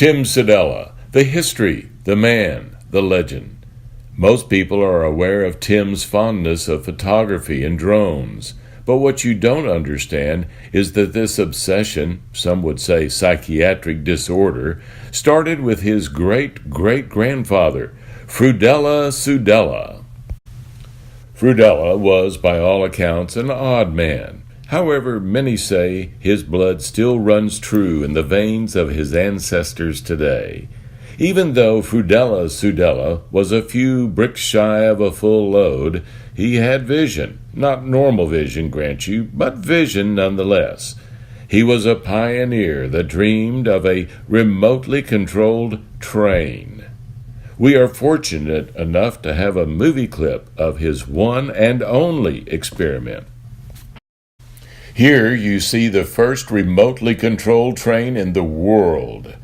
Tim Sudela, the history, the man, the legend. Most people are aware of Tim's fondness of photography and drones, but what you don't understand is that this obsession, some would say psychiatric disorder, started with his great-great-grandfather, Sudela. Sudela was, by all accounts, an odd man. However, many say his blood still runs true in the veins of his ancestors today. Even though Sudela was a few bricks shy of a full load, he had vision. Not normal vision, grant you, but vision nonetheless. He was a pioneer that dreamed of a remotely controlled train. We are fortunate enough to have a movie clip of his one and only experiment. Here you see the first remotely controlled train in the world.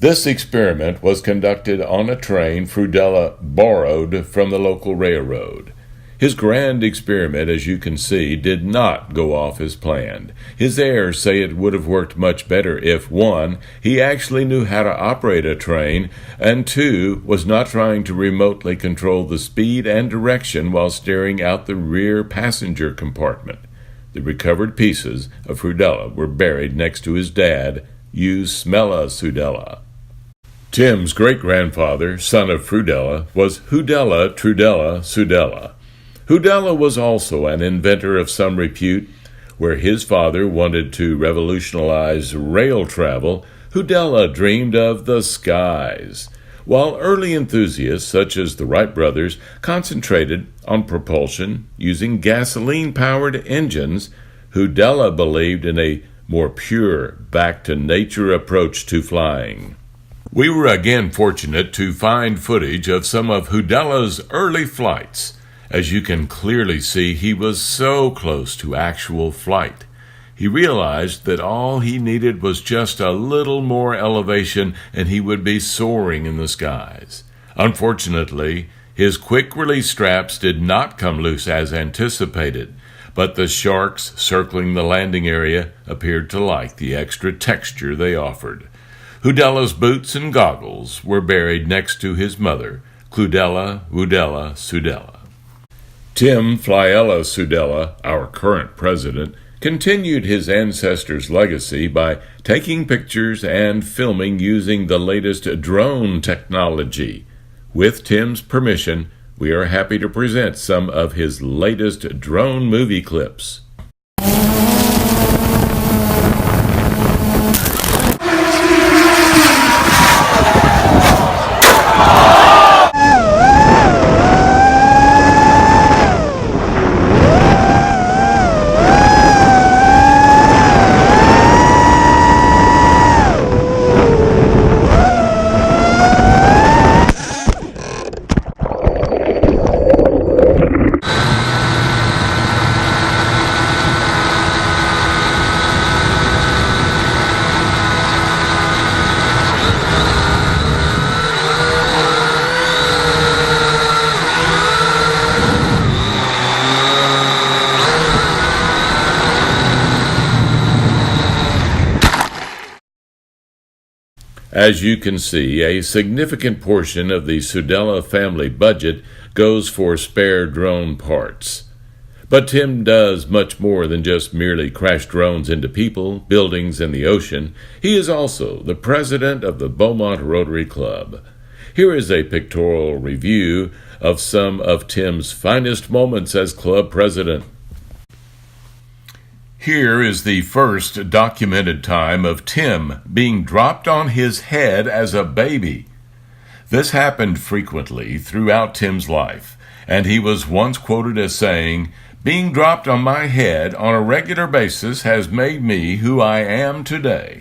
This experiment was conducted on a train Sudela borrowed from the local railroad. His grand experiment, as you can see, did not go off as planned. His heirs say it would have worked much better if, 1, he actually knew how to operate a train, and 2, was not trying to remotely control the speed and direction while staring out the rear passenger compartment. The recovered pieces of Sudela were buried next to his dad, Sudela. Tim's great-grandfather, son of Sudela, was Sudela. Sudela was also an inventor of some repute. Where his father wanted to revolutionize rail travel, Sudela dreamed of the skies. While early enthusiasts, such as the Wright brothers, concentrated on propulsion using gasoline-powered engines, Sudela believed in a more pure, back-to-nature approach to flying. We were again fortunate to find footage of some of Sudela's early flights. As you can clearly see, he was so close to actual flight. He realized that all he needed was just a little more elevation and he would be soaring in the skies. Unfortunately, his quick-release straps did not come loose as anticipated, but the sharks circling the landing area appeared to like the extra texture they offered. Sudela's boots and goggles were buried next to his mother, Sudela. Tim Flyella Sudela, our current president, continued his ancestors' legacy by taking pictures and filming using the latest drone technology. With Tim's permission, we are happy to present some of his latest drone movie clips. As you can see, a significant portion of the Sudela family budget goes for spare drone parts. But Tim does much more than just merely crash drones into people, buildings, and the ocean. He is also the president of the Beaumont Rotary Club. Here is a pictorial review of some of Tim's finest moments as club president. Here is the first documented time of Tim being dropped on his head as a baby. This happened frequently throughout Tim's life, and he was once quoted as saying, "Being dropped on my head on a regular basis has made me who I am today."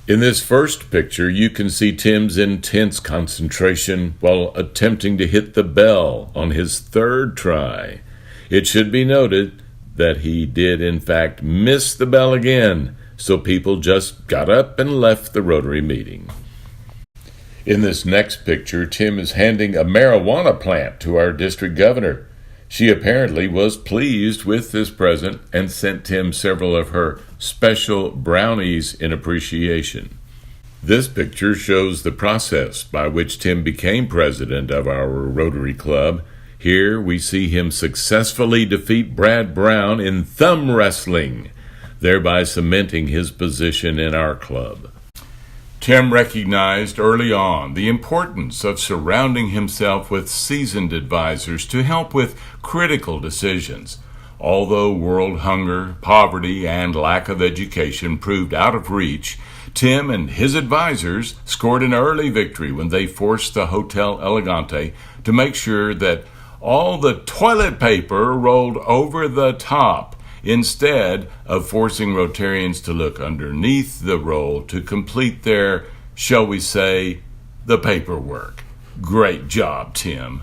In this first picture, you can see Tim's intense concentration while attempting to hit the bell on his third try. It should be noted that he did in fact miss the bell again, so people just got up and left the Rotary meeting. In this next picture, Tim is handing a marijuana plant to our district governor. She apparently was pleased with this present and sent Tim several of her special brownies in appreciation. This picture shows the process by which Tim became president of our Rotary Club. Here we see him successfully defeat Brad Brown in thumb wrestling, thereby cementing his position in our club. Tim recognized early on the importance of surrounding himself with seasoned advisors to help with critical decisions. Although world hunger, poverty, and lack of education proved out of reach, Tim and his advisors scored an early victory when they forced the Hotel Elegante to make sure that all the toilet paper rolled over the top, instead of forcing Rotarians to look underneath the roll to complete their, shall we say, the paperwork. Great job, Tim.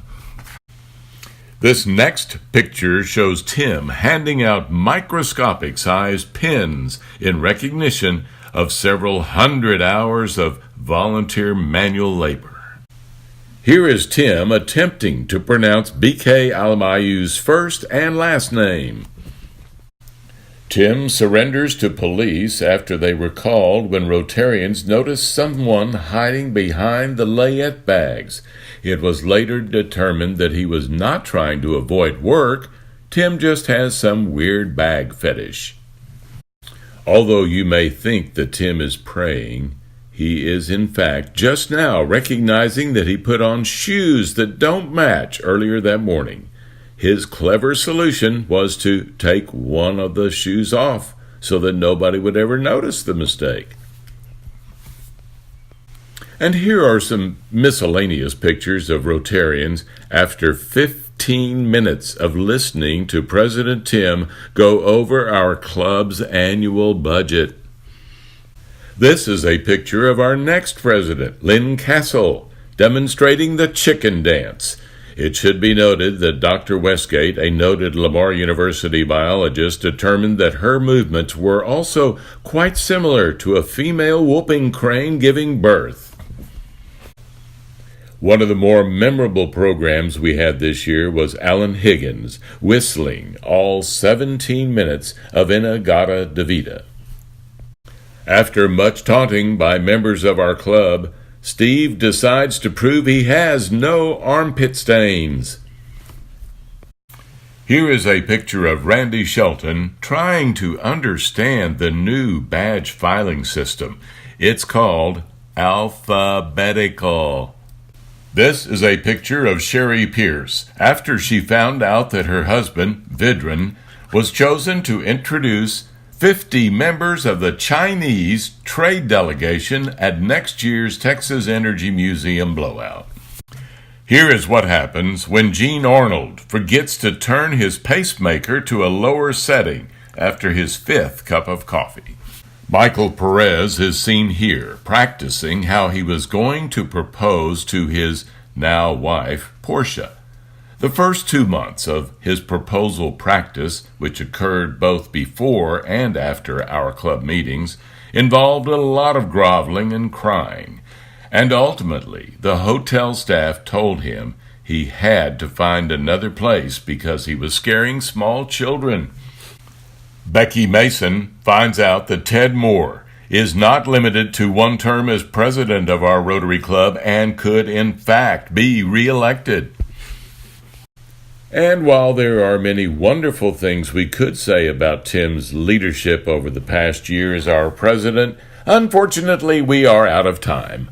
This next picture shows Tim handing out microscopic-sized pins in recognition of several hundred hours of volunteer manual labor. Here is Tim attempting to pronounce B.K. Alamayu's first and last name. Tim surrenders to police after they were called when Rotarians noticed someone hiding behind the layette bags. It was later determined that he was not trying to avoid work. Tim just has some weird bag fetish. Although you may think that Tim is praying, he is in fact just now recognizing that he put on shoes that don't match earlier that morning. His clever solution was to take one of the shoes off so that nobody would ever notice the mistake. And here are some miscellaneous pictures of Rotarians after 15 minutes of listening to President Tim go over our club's annual budget. This is a picture of our next president, Lynn Castle, demonstrating the chicken dance. It should be noted that Dr. Westgate, a noted Lamar University biologist, determined that her movements were also quite similar to a female whooping crane giving birth. One of the more memorable programs we had this year was Alan Higgins whistling all 17 minutes of In-A-Gadda Da Vida. After much taunting by members of our club, Steve decides to prove he has no armpit stains. Here is a picture of Randy Shelton trying to understand the new badge filing system. It's called alphabetical. This is a picture of Sherry Pierce after she found out that her husband, Vidran, was chosen to introduce 50 members of the Chinese trade delegation at next year's Texas Energy Museum blowout. Here is what happens when Gene Arnold forgets to turn his pacemaker to a lower setting after his 5th cup of coffee. Michael Perez is seen here practicing how he was going to propose to his now wife, Portia. The first 2 months of his proposal practice, which occurred both before and after our club meetings, involved a lot of groveling and crying, and ultimately the hotel staff told him he had to find another place because he was scaring small children. Becky Mason finds out that Ted Moore is not limited to one term as president of our Rotary Club and could in fact be reelected. And while there are many wonderful things we could say about Tim's leadership over the past year as our president, unfortunately we are out of time.